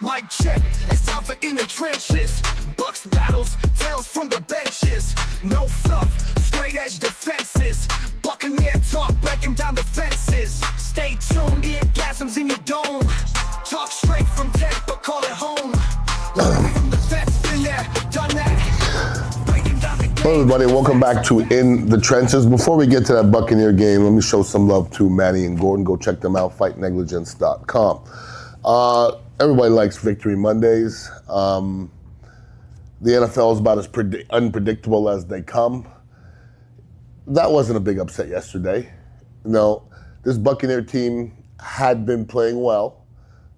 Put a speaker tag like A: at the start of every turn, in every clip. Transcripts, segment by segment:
A: Mic check, it's time for in the trenches. Bucs battles, tales from the benches. No fluff, straight edge defenses. Buccaneer talk, breaking down the fences. Stay tuned, the orgasms in your dome. Talk straight from tech, but call it home. From the vets, been there, done that. Breaking down the game.
B: Hello everybody, welcome back to In the Trenches. Before we get to that Buccaneer game, let me show some love to Manny and Gordon. Go check them out, fightnegligence.com. Everybody likes Victory Mondays. The NFL is about as unpredictable as they come. That wasn't a big upset yesterday. No, this Buccaneer team had been playing well.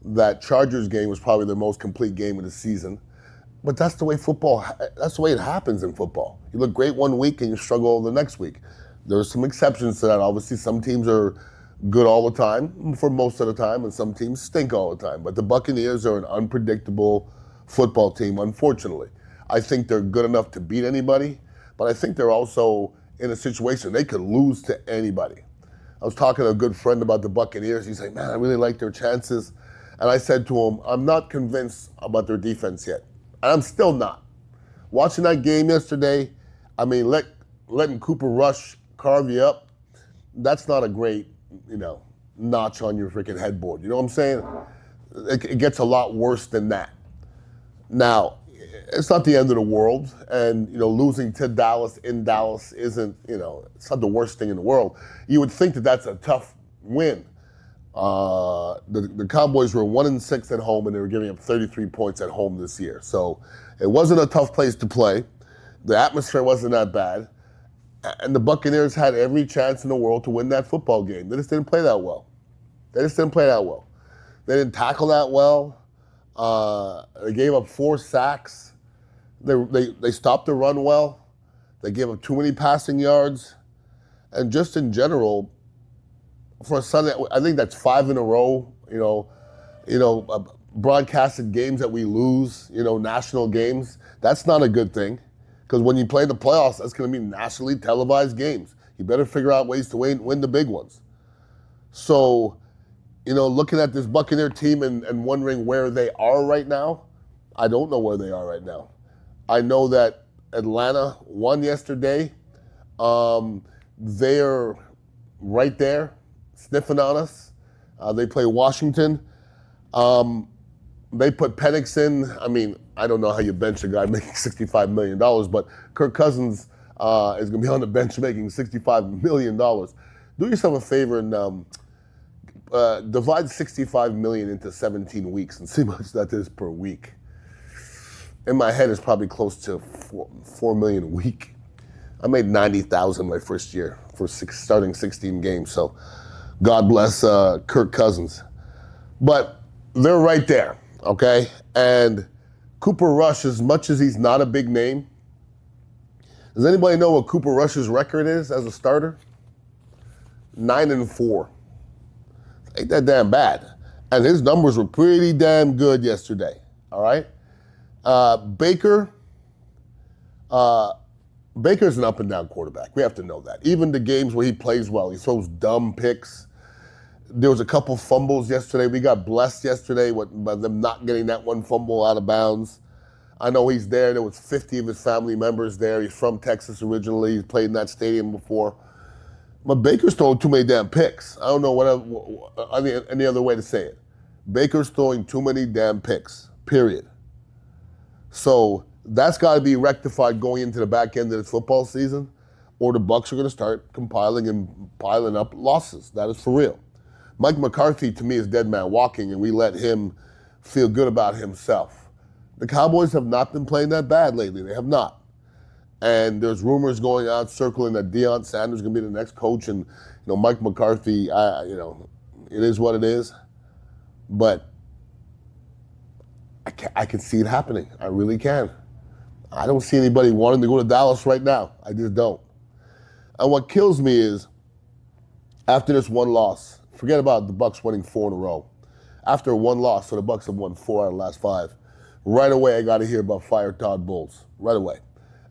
B: That Chargers game was probably their most complete game of the season. But that's the way that's the way it happens in football. You look great one week and you struggle the next week. There are some exceptions to that. Obviously, some teams are good all the time, for most of the time, and some teams stink all the time. But the Buccaneers are an unpredictable football team, unfortunately. I think they're good enough to beat anybody, but I think they're also in a situation they could lose to anybody. I was talking to a good friend about the Buccaneers. He's like, man, I really like their chances. And I said to him, I'm not convinced about their defense yet. And I'm still not. Watching that game yesterday, I mean, letting Cooper Rush carve you up, that's not a great, notch on your freaking headboard. You know what I'm saying? It gets a lot worse than that. Now, it's not the end of the world, and losing to Dallas in Dallas isn't, it's not the worst thing in the world. You would think that that's a tough win. The Cowboys were 1-6 at home, and they were giving up 33 points at home this year. So it wasn't a tough place to play. The atmosphere wasn't that bad. And the Buccaneers had every chance in the world to win that football game. They just didn't play that well. They didn't tackle that well. They gave up 4 sacks. They stopped the run well. They gave up too many passing yards. And just in general, for a Sunday, I think that's 5 in a row, broadcasted games that we lose, national games. That's not a good thing. Because when you play the playoffs, that's going to be nationally televised games. You better figure out ways to win the big ones. So, looking at this Buccaneer team and wondering where they are right now, I don't know where they are right now. I know that Atlanta won yesterday. They're right there, sniffing on us. They play Washington. They put Penix in. I mean, I don't know how you bench a guy making $65 million, but Kirk Cousins is going to be on the bench making $65 million. Do yourself a favor and divide $65 million into 17 weeks and see how much that is per week. In my head, it's probably close to $4 million a week. I made $90,000 my first year for starting 16 games, so God bless Kirk Cousins. But they're right there, okay? And Cooper Rush, as much as he's not a big name, does anybody know what Cooper Rush's record is as a starter? 9-4. Ain't that damn bad. And his numbers were pretty damn good yesterday, all right? Baker's an up and down quarterback. We have to know that. Even the games where he plays well, he throws dumb picks. There was a couple fumbles yesterday. We got blessed yesterday by them not getting that one fumble out of bounds. I know he's there. There was 50 of his family members there. He's from Texas originally. He's played in that stadium before. But Baker's throwing too many damn picks. I don't know any other way to say it. Baker's throwing too many damn picks, period. So that's got to be rectified going into the back end of this football season, or the Bucs are going to start compiling and piling up losses. That is for real. Mike McCarthy, to me, is dead man walking, and we let him feel good about himself. The Cowboys have not been playing that bad lately. They have not. And there's rumors going out circling that Deion Sanders is going to be the next coach, and Mike McCarthy, it is what it is. But I can see it happening. I really can. I don't see anybody wanting to go to Dallas right now. I just don't. And what kills me is, after this one loss, forget about the Bucs winning 4 in a row. After one loss, so the Bucs have won 4 out of the last 5. Right away, I got to hear about fire Todd Bowles. Right away.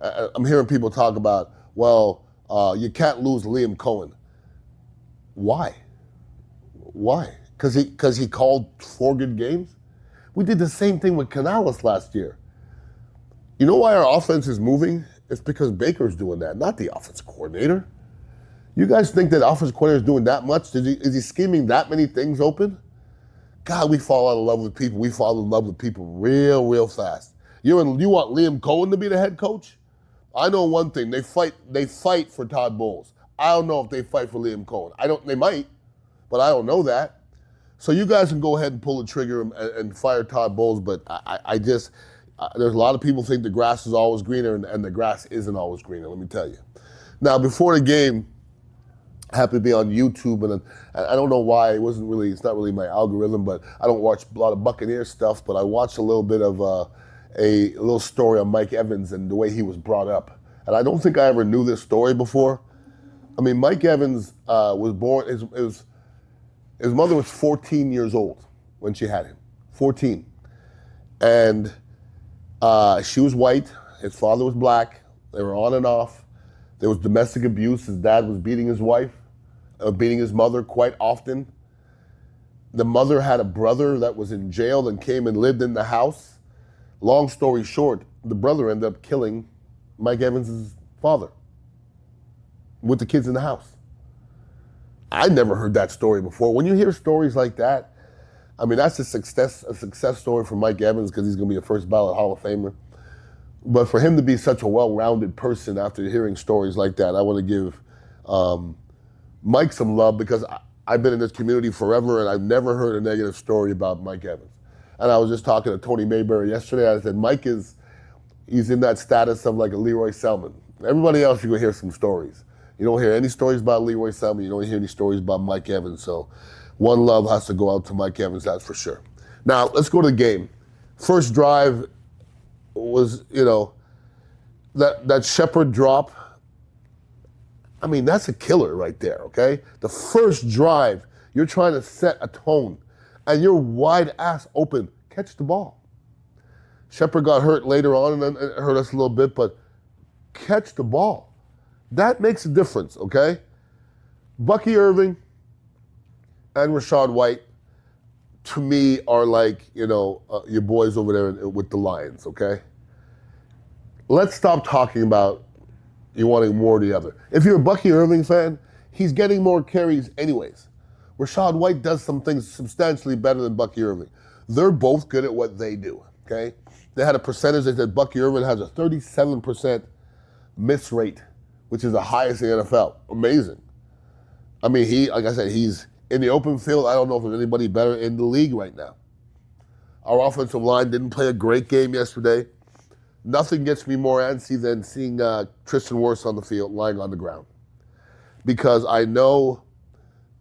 B: I'm hearing people talk about, you can't lose Liam Cohen. Why? Because he called 4 good games? We did the same thing with Canales last year. You know why our offense is moving? It's because Baker's doing that, not the offensive coordinator. You guys think that offensive coordinator is doing that much? Is he scheming that many things open? God, we fall out of love with people. We fall in love with people real, real fast. You want Liam Cohen to be the head coach? I know one thing. They fight for Todd Bowles. I don't know if they fight for Liam Cohen. They might, but I don't know that. So you guys can go ahead and pull the trigger and fire Todd Bowles, but there's a lot of people think the grass is always greener, and the grass isn't always greener, let me tell you. Now, before the game, I happened to be on YouTube, and I don't know why, it's not really my algorithm, but I don't watch a lot of Buccaneers stuff, but I watched a little bit of a little story on Mike Evans and the way he was brought up. And I don't think I ever knew this story before. I mean, Mike Evans was born, his mother was 14 years old when she had him, 14. And she was white, his father was black, they were on and off. There was domestic abuse, his dad was beating his wife, beating his mother quite often. The mother had a brother that was in jail and came and lived in the house. Long story short, the brother ended up killing Mike Evans' father with the kids in the house. I never heard that story before. When you hear stories like that, I mean, that's a success story for Mike Evans because he's going to be a first ballot Hall of Famer. But for him to be such a well-rounded person after hearing stories like that, I want to give Mike some love because I've been in this community forever and I've never heard a negative story about Mike Evans. And I was just talking to Tony Mayberry yesterday. I said, he's in that status of like a Leroy Selman. Everybody else, you're going to hear some stories. You don't hear any stories about Leroy Selman. You don't hear any stories about Mike Evans. So one love has to go out to Mike Evans, that's for sure. Now, let's go to the game. First drive was, that Shepard drop. I mean, that's a killer right there, okay? The first drive, you're trying to set a tone, and you're wide ass open. Catch the ball. Shepard got hurt later on, and then it hurt us a little bit, but catch the ball. That makes a difference, okay? Bucky Irving and Rachaad White, to me, are like, your boys over there with the Lions, okay? Let's stop talking about you wanting more of the other. If you're a Bucky Irving fan, he's getting more carries anyways. Rachaad White does some things substantially better than Bucky Irving. They're both good at what they do, okay? They had a percentage that said Bucky Irving has a 37% miss rate, which is the highest in the NFL. Amazing. I mean, like I said, he's in the open field. I don't know if there's anybody better in the league right now. Our offensive line didn't play a great game yesterday. Nothing gets me more antsy than seeing Tristan Wirfs on the field, lying on the ground. Because I know,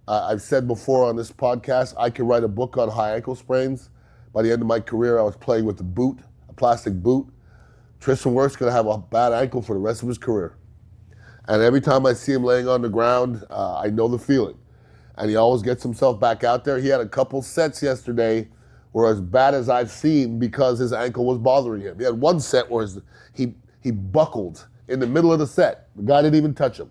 B: I've said before on this podcast, I could write a book on high ankle sprains. By the end of my career, I was playing with a plastic boot. Tristan Wirfs going to have a bad ankle for the rest of his career. And every time I see him laying on the ground, I know the feeling. And he always gets himself back out there. He had a couple sets yesterday were as bad as I've seen because his ankle was bothering him. He had one set where he buckled in the middle of the set. The guy didn't even touch him.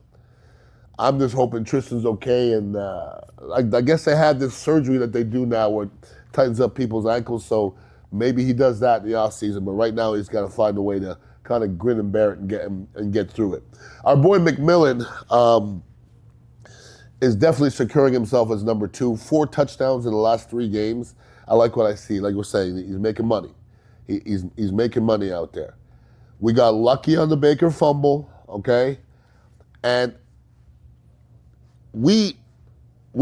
B: I'm just hoping Tristan's okay, and I guess they have this surgery that they do now where it tightens up people's ankles, so maybe he does that in the offseason, but right now he's got to find a way to kind of grin and bear it and get through it. Our boy McMillan is definitely securing himself as number 2. 4 touchdowns in the last 3 games. I like what I see. Like we're saying, he's making money. He's making money out there. We got lucky on the Baker fumble, okay? And we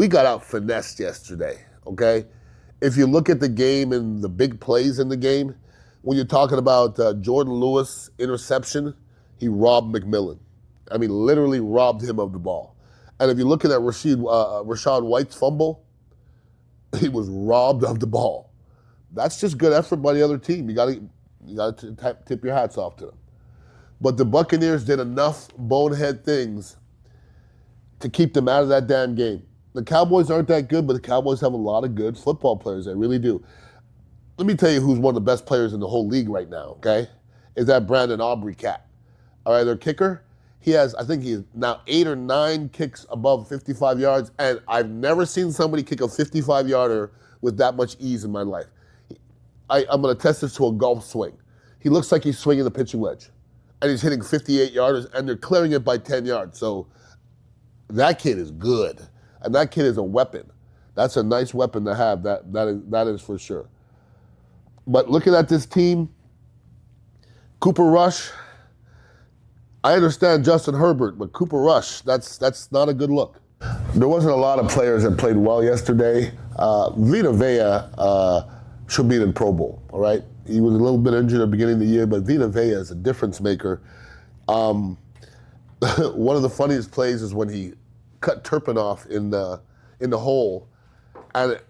B: got out finessed yesterday, okay? If you look at the game and the big plays in the game, when you're talking about Jordan Lewis interception, he robbed McMillan. I mean, literally robbed him of the ball. And if you're looking at Rachaad White's fumble, he was robbed of the ball. That's just good effort by the other team. You got to tip your hats off to them. But the Buccaneers did enough bonehead things to keep them out of that damn game. The Cowboys aren't that good, but the Cowboys have a lot of good football players. They really do. Let me tell you who's one of the best players in the whole league right now, okay? Is that Brandon Aubrey cat. All right, their kicker, I think he's now 8 or 9 kicks above 55 yards, and I've never seen somebody kick a 55-yarder with that much ease in my life. I'm going to test this to a golf swing. He looks like he's swinging the pitching wedge. And he's hitting 58 yards, and they're clearing it by 10 yards. So that kid is good. And that kid is a weapon. That's a nice weapon to have, that is for sure. But looking at this team, Cooper Rush, I understand Justin Herbert, but Cooper Rush, that's not a good look. There wasn't a lot of players that played well yesterday. Vita Vea should be in the Pro Bowl, all right? He was a little bit injured at the beginning of the year, but Vita Vea is a difference maker. One of the funniest plays is when he cut Turpin off in the hole. And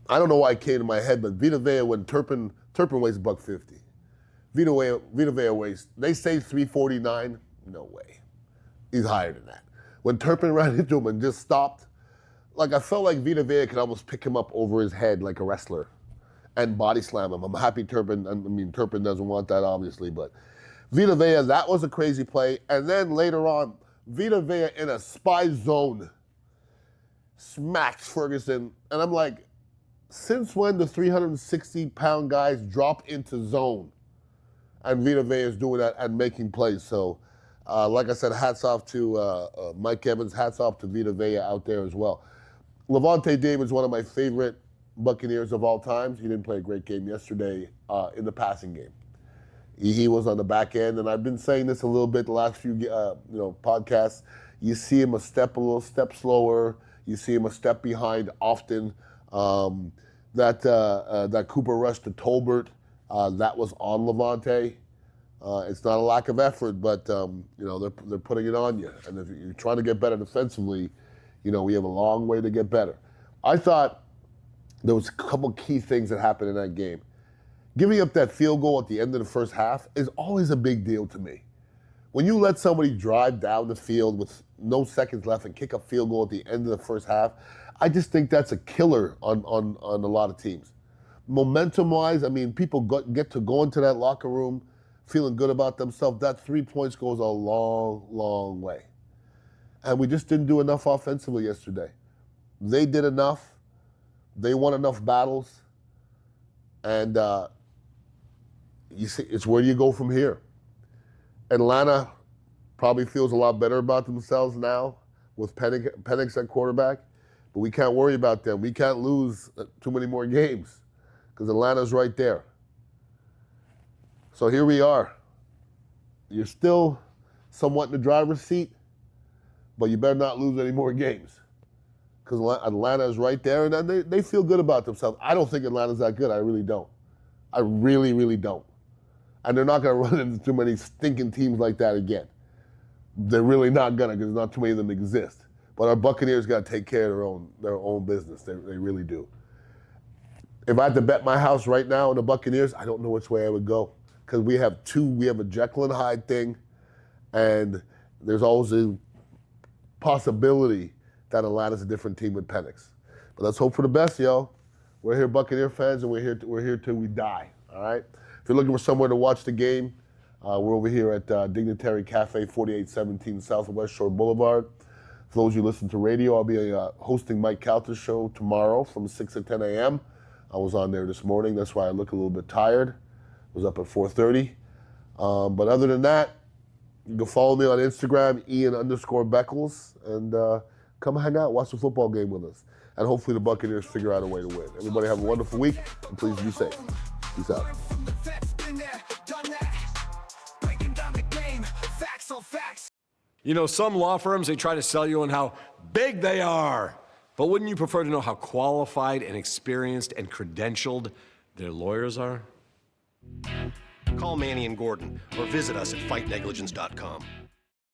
B: I don't know why it came to my head, but Vita Vea, when Turpin weighs $150. Vita Vea weighs, they say 349. No way. He's higher than that. When Turpin ran into him and just stopped, like I felt like Vita Vea could almost pick him up over his head like a wrestler and body slam him. I'm happy Turpin doesn't want that obviously, but Vita Vea, that was a crazy play. And then later on, Vita Vea in a spy zone smacks Ferguson. And I'm like, since when do 360-pound guys drop into zone? And Vita Vea is doing that and making plays. So, like I said, hats off to Mike Evans, hats off to Vita Vea out there as well. Lavonte David is one of my favorite Buccaneers of all times. He didn't play a great game yesterday in the passing game. He was on the back end, and I've been saying this a little bit the last few podcasts. You see him a little step slower. You see him a step behind often. That Cooper rush to Tolbert, that was on Lavonte. It's not a lack of effort, but they're putting it on you. And if you're trying to get better defensively, we have a long way to get better. I thought there was a couple key things that happened in that game. Giving up that field goal at the end of the first half is always a big deal to me. When you let somebody drive down the field with no seconds left and kick a field goal at the end of the first half, I just think that's a killer on a lot of teams. Momentum-wise, people get to go into that locker room feeling good about themselves. That 3 points goes a long, long way. And we just didn't do enough offensively yesterday. They did enough. They won enough battles. And you see, it's where do you go from here? Atlanta probably feels a lot better about themselves now with Penix at quarterback, but we can't worry about them. We can't lose too many more games because Atlanta's right there. So here we are. You're still somewhat in the driver's seat, but you better not lose any more games because Atlanta is right there, and they feel good about themselves. I don't think Atlanta's that good. I really don't. I really, really don't. And they're not going to run into too many stinking teams like that again. They're really not going to because not too many of them exist. But our Buccaneers got to take care of their own business. They really do. If I had to bet my house right now on the Buccaneers, I don't know which way I would go because we have a Jekyll and Hyde thing, and there's always a possibility that Atlanta's a different team with Penix. But let's hope for the best, yo. We're here Buccaneer fans, and we're here till we die, all right? If you're looking for somewhere to watch the game, we're over here at Dignitary Cafe, 4817 Southwest Shore Boulevard. For those of you who listen to radio, I'll be hosting Mike Calter's show tomorrow from 6 to 10 a.m. I was on there this morning. That's why I look a little bit tired. I was up at 4:30. But other than that, you can follow me on Instagram, Ian_Beckles, and come hang out, watch the football game with us. And hopefully the Buccaneers figure out a way to win. Everybody have a wonderful week, and please be safe. Peace out.
C: Some law firms, they try to sell you on how big they are. But wouldn't you prefer to know how qualified and experienced and credentialed their lawyers are?
D: Call Manny and Gordon or visit us at fightnegligence.com.